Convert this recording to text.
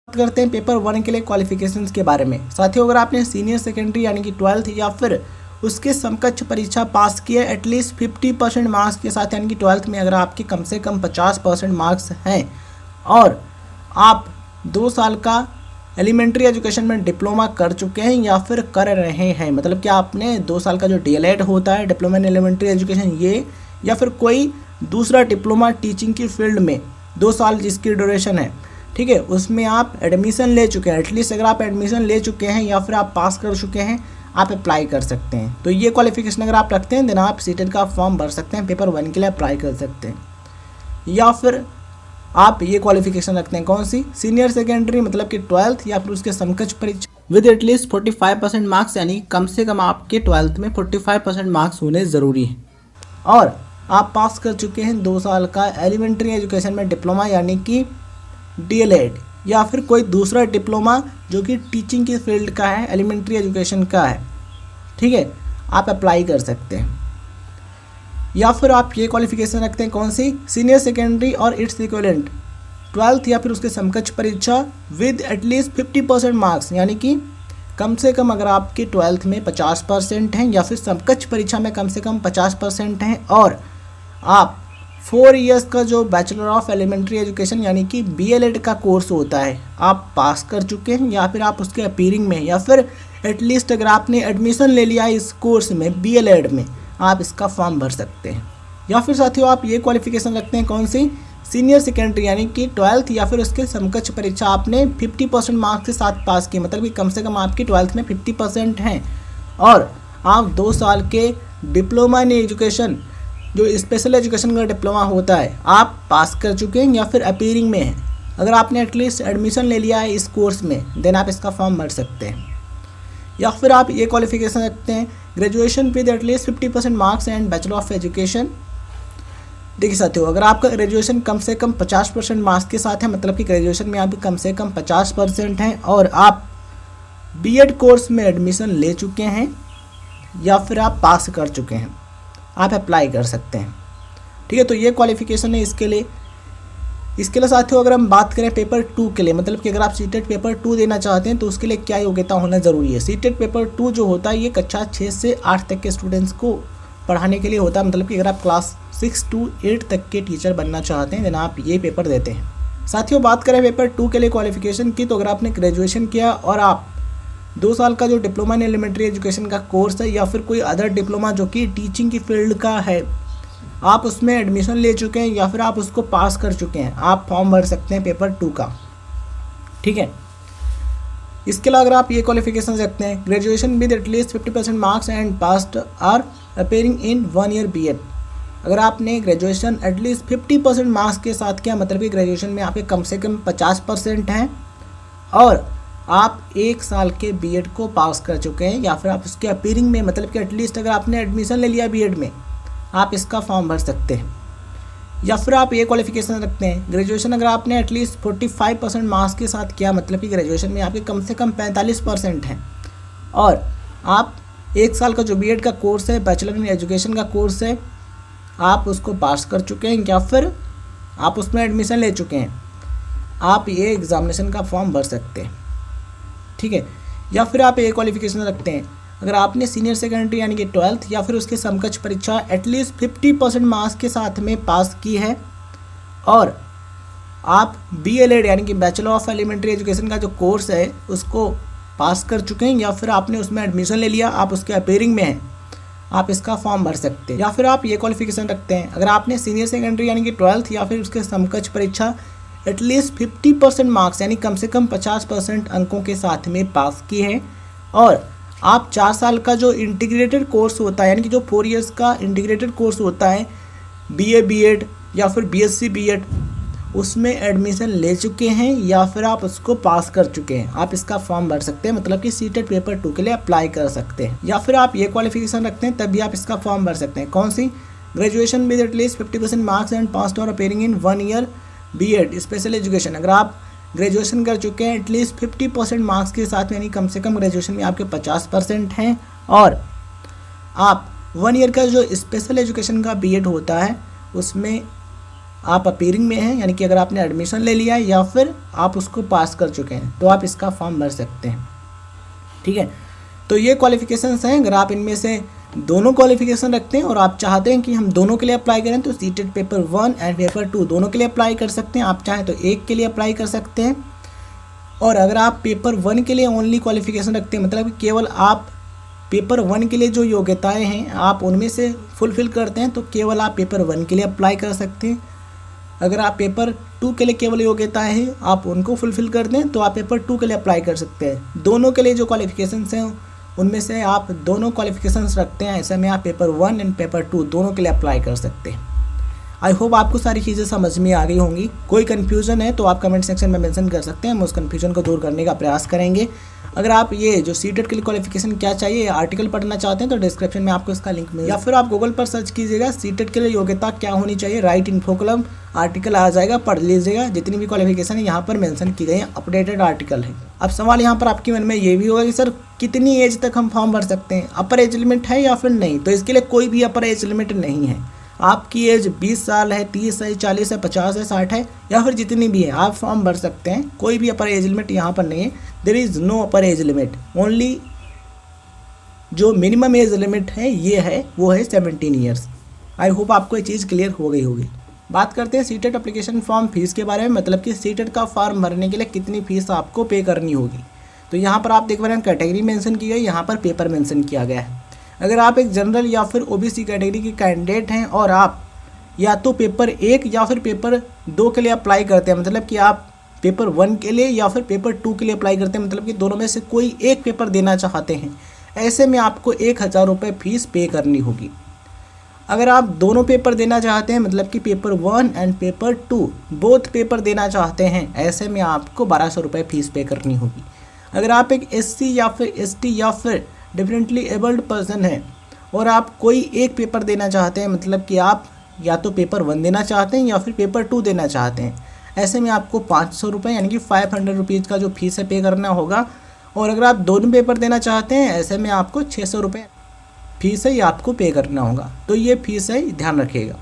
बात करते हैं पेपर 1 के लिए क्वालिफिकेशंस के बारे में। साथियों, अगर आपने सीनियर सेकेंडरी यानी कि 12th या फिर उसके समकक्ष परीक्षा पास किए एटलीस्ट 50% मार्क्स के साथ, यानी कि 12th में अगर आपके कम से कम 50% मार्क्स हैं और आप 2 साल का एलिमेंट्री एजुकेशन में डिप्लोमा कर चुके हैं या फिर कर रहे हैं, मतलब कि आपने 2 साल का जो DLED होता है, डिप्लोमा इन एलिमेंट्री एजुकेशन, ये या फिर कोई दूसरा डिप्लोमा टीचिंग की फील्ड में 2 साल जिसकी ड्यूरेशन है, ठीक है, उसमें आप एडमिशन ले चुके हैं। एटलीस्ट अगर आप एडमिशन ले चुके हैं या फिर आप पास कर चुके हैं, आप अप्लाई कर सकते हैं। तो ये क्वालिफिकेशन अगर आप रखते हैं देन आप सीटेट का फॉर्म भर सकते हैं, पेपर 1 के लिए अप्लाई कर सकते हैं। या फिर आप ये क्वालिफिकेशन रखते हैं कौन सी, सीनियर सेकेंडरी मतलब कि 12th या फिर उसके समकक्ष परीक्षा विद एटलीस्ट 45% मार्क्स, यानी कम से कम आपके 12th में 45% मार्क्स होने ज़रूरी है और आप पास कर चुके हैं 2 साल का एलिमेंट्री एजुकेशन में डिप्लोमा यानी कि DLED या फिर कोई दूसरा डिप्लोमा जो कि टीचिंग की फील्ड का है, एलिमेंट्री एजुकेशन का है, ठीक है, आप अप्लाई कर सकते हैं। या फिर आप ये क्वालिफिकेशन रखते हैं कौन सी, सीनियर सेकेंडरी और इट्स इक्विवेलेंट 12th या फिर उसके समकक्ष परीक्षा विद एटलीस्ट 50% मार्क्स, यानी कि कम से कम अगर आपके 12th में 50% हैं या फिर समकक्ष परीक्षा में कम से कम 50% हैं और आप 4 इयर्स का जो बैचलर ऑफ एलिमेंट्री एजुकेशन यानी कि BLED का कोर्स होता है आप पास कर चुके हैं या फिर आप उसके अपीयरिंग में या फिर एटलीस्ट अगर आपने एडमिशन ले लिया है इस कोर्स में BLED में, आप इसका फॉर्म भर सकते हैं। या फिर साथियों आप ये क्वालिफिकेशन रखते हैं कौन सी, सीनियर सेकेंडरी यानी कि 12th या फिर उसके समकक्ष परीक्षा आपने 50% मार्क्स के साथ पास की, मतलब कि कम से कम आपकी 12th में 50% हैं और आप 2 साल के डिप्लोमा इन एजुकेशन जो स्पेशल एजुकेशन का डिप्लोमा होता है आप पास कर चुके हैं या फिर अपीयरिंग में हैं। अगर आपने एटलीस्ट एडमिशन ले लिया है इस कोर्स में देन आप इसका फॉर्म भर सकते हैं। या फिर आप ये क्वालिफिकेशन रखते हैं graduation with at least 50% marks and bachelor of education. देखिए साथियों, अगर आपका ग्रेजुएशन कम से कम 50% मार्क्स के साथ है, मतलब कि ग्रेजुएशन में आप कम से कम 50% हैं और आप BEd कोर्स में एडमिशन ले चुके हैं या फिर आप पास कर चुके हैं, आप अप्लाई कर सकते हैं, ठीक है। तो ये क्वालिफिकेशन है इसके लिए। साथियों अगर हम बात करें पेपर 2 के लिए, मतलब कि अगर आप सीटेट पेपर 2 देना चाहते हैं तो उसके लिए क्या योग्यता होना ज़रूरी है। सीटेट पेपर 2 जो होता है ये कक्षा 6 से 8 तक के स्टूडेंट्स को पढ़ाने के लिए होता है, मतलब कि अगर आप क्लास 6 to 8 तक के टीचर बनना चाहते हैं देन आप ये पेपर देते हैं। साथियों बात करें पेपर 2 के लिए क्वालिफिकेशन की, तो अगर आपने ग्रेजुएशन किया और आप 2 साल का जो डिप्लोमा इन एलिमेंट्री एजुकेशन का कोर्स है या फिर कोई अदर डिप्लोमा जो कि टीचिंग की फील्ड का है, आप उसमें एडमिशन ले चुके हैं या फिर आप उसको पास कर चुके हैं, आप फॉर्म भर सकते हैं पेपर 2 का, ठीक है। इसके अलावा अगर आप ये क्वालिफिकेशन रखते हैं graduation with at least 50% marks and passed or appearing in 1 year BEd, अगर आपने ग्रेजुएशन एटलीस्ट 50% मार्क्स के साथ किया, मतलब कि ग्रेजुएशन में आपके कम से कम 50% हैं और आप 1 साल के BEd को पास कर चुके हैं या फिर आप उसके अपीयरिंग में, मतलब कि एटलीस्ट अगर आपने एडमिशन ले लिया BEd में, आप इसका फॉर्म भर सकते हैं। या फिर आप ये क्वालिफिकेशन रखते हैं ग्रेजुएशन अगर आपने एटलीस्ट 45% मार्क्स के साथ किया, मतलब कि ग्रेजुएशन में आपके कम से कम 45% हैं और आप 1 साल का जो BEd का कोर्स है, बैचलर इन एजुकेशन का कोर्स है, आप उसको पास कर चुके हैं या फिर आप उसमें एडमिशन ले चुके हैं, आप ये एग्ज़ामिनेशन का फॉर्म भर सकते हैं, ठीक है। या फिर आप ये क्वालिफिकेशन रखते हैं अगर आपने सीनियर सेकेंडरी यानी कि 12th या फिर उसके समकक्ष परीक्षा एटलीस्ट 50% मार्क्स के साथ में पास की है और आप BLEd यानी कि बैचलर ऑफ एलिमेंट्री एजुकेशन का जो कोर्स है उसको पास कर चुके हैं या फिर आपने उसमें एडमिशन ले लिया, आप उसके अपीयरिंग में हैं, आप इसका फॉर्म भर सकते हैं। या फिर आप ये क्वालिफिकेशन रखते हैं अगर आपने सीनियर सेकेंडरी यानी कि 12th या फिर उसके समकक्ष परीक्षा एटलीस्ट 50% मार्क्स यानी कम से कम 50% अंकों के साथ में पास की है और आप 4 साल का जो इंटीग्रेटेड कोर्स होता है, यानी कि जो 4 इयर्स का इंटीग्रेटेड कोर्स होता है BA BEd या फिर BSc BEd, उसमें एडमिशन ले चुके हैं या फिर आप उसको पास कर चुके हैं, आप इसका फॉर्म भर सकते हैं, मतलब कि सीटेट पेपर 2 के लिए अप्लाई कर सकते हैं। या फिर आप ये क्वालिफिकेशन रखते हैं तब भी आप इसका फॉर्म भर सकते हैं, कौन सी, graduation with at least 50% marks and passed और appearing in 1 year BEd special education, अगर आप ग्रेजुएशन कर चुके हैं एटलीस्ट 50% मार्क्स के साथ, यानी कम से कम ग्रेजुएशन में आपके 50% हैं और आप 1 year का जो स्पेशल एजुकेशन का BEd होता है उसमें आप अपीयरिंग में हैं, यानी कि अगर आपने एडमिशन ले लिया है या फिर आप उसको पास कर चुके हैं तो आप इसका फॉर्म भर सकते हैं। ठीक है, तो ये क्वालिफिकेशंस हैं। अगर आप इनमें से दोनों क्वालिफिकेशन रखते हैं और आप चाहते हैं कि हम दोनों के लिए अप्लाई करें तो सीटेट पेपर 1 एंड पेपर 2 दोनों के लिए अप्लाई कर सकते हैं। आप चाहें तो एक के लिए अप्लाई कर सकते हैं। और अगर आप पेपर 1 के लिए ओनली क्वालिफिकेशन रखते हैं, मतलब केवल आप पेपर 1 के लिए जो योग्यताएं हैं आप उनमें से फुलफ़िल करते हैं, तो केवल आप पेपर 1 के लिए अप्लाई कर सकते हैं। अगर आप पेपर 2 के लिए केवल योग्यताएं हैं आप उनको फुलफ़िल करते हैं तो आप पेपर 2 के लिए अप्लाई कर सकते हैं। दोनों के लिए जो क्वालिफिकेशंस हैं उनमें से आप दोनों क्वालिफिकेशंस रखते हैं, ऐसे में आप पेपर 1 एंड पेपर 2 दोनों के लिए अप्लाई कर सकते हैं। आई होप आपको सारी चीज़ें समझ में आ गई होंगी। कोई कन्फ्यूज़न है तो आप कमेंट सेक्शन में मेंशन कर सकते हैं, हम उस कन्फ्यूजन को दूर करने का प्रयास करेंगे। अगर आप ये जो सीटेट के लिए क्वालिफिकेशन क्या चाहिए आर्टिकल पढ़ना चाहते हैं तो डिस्क्रिप्शन में आपको इसका लिंक मिलेगा, या फिर आप गूगल पर सर्च कीजिएगा सीटेट के लिए योग्यता क्या होनी चाहिए, राइट इन्फो क्लब आर्टिकल आ जाएगा, पढ़ लीजिएगा। जितनी भी क्वालिफिकेशन है यहाँ पर मेंशन की गई है, अपडेटेड आर्टिकल है। अब सवाल यहाँ पर आपके मन में ये भी होगा कि सर कितनी एज तक हम फॉर्म भर सकते हैं, अपर एज लिमिट है या फिर नहीं? तो इसके लिए कोई भी अपर एज लिमिट नहीं है। आपकी एज 20 साल है, 30 है, 40 है, 50 है, 60 है या फिर जितनी भी है आप फॉर्म भर सकते हैं। कोई भी अपर एज लिमिट यहाँ पर नहीं है। There is no upper age limit, only जो मिनिमम एज लिमिट है ये है वो है 17 ईयर्स। आई होप आपको ये चीज़ क्लियर हो गई होगी। बात करते हैं सीटेट एप्लीकेशन फॉर्म फीस के बारे में, मतलब कि सीटेट का फॉर्म भरने के लिए कितनी फ़ीस आपको पे करनी होगी। तो यहाँ पर आप देख पा रहे हैं कैटेगरी मेंशन की गई, यहाँ पर पेपर मेंशन किया गया है। अगर आप एक जनरल या फिर ओबीसी कैटेगरी के कैंडिडेट हैं और आप या तो पेपर 1 या फिर पेपर 2 के लिए अप्लाई करते हैं, मतलब कि आप पेपर 1 के लिए या फिर पेपर 2 के लिए अप्लाई करते हैं, मतलब कि दोनों में से कोई एक पेपर देना चाहते हैं, ऐसे में आपको 1000 रुपये फ़ीस पे करनी होगी। अगर आप दोनों पेपर देना चाहते हैं, मतलब कि paper 1 and paper 2 both paper देना चाहते हैं, ऐसे में आपको 1200 रुपये फ़ीस पे करनी होगी। अगर आप एक SC या फिर ST या फिर डिफरेंटली एबल्ड पर्सन है और आप कोई एक पेपर देना चाहते हैं, मतलब कि आप या तो पेपर 1 देना चाहते हैं या फिर पेपर 2 देना चाहते हैं, ऐसे में आपको 500 रुपये यानी कि 500 रुपीज़ का जो फीस है पे करना होगा। और अगर आप दोनों पेपर देना चाहते हैं ऐसे में आपको 600 रुपये फीस है ये आपको पे करना होगा। तो ये फीस है ध्यान रखिएगा।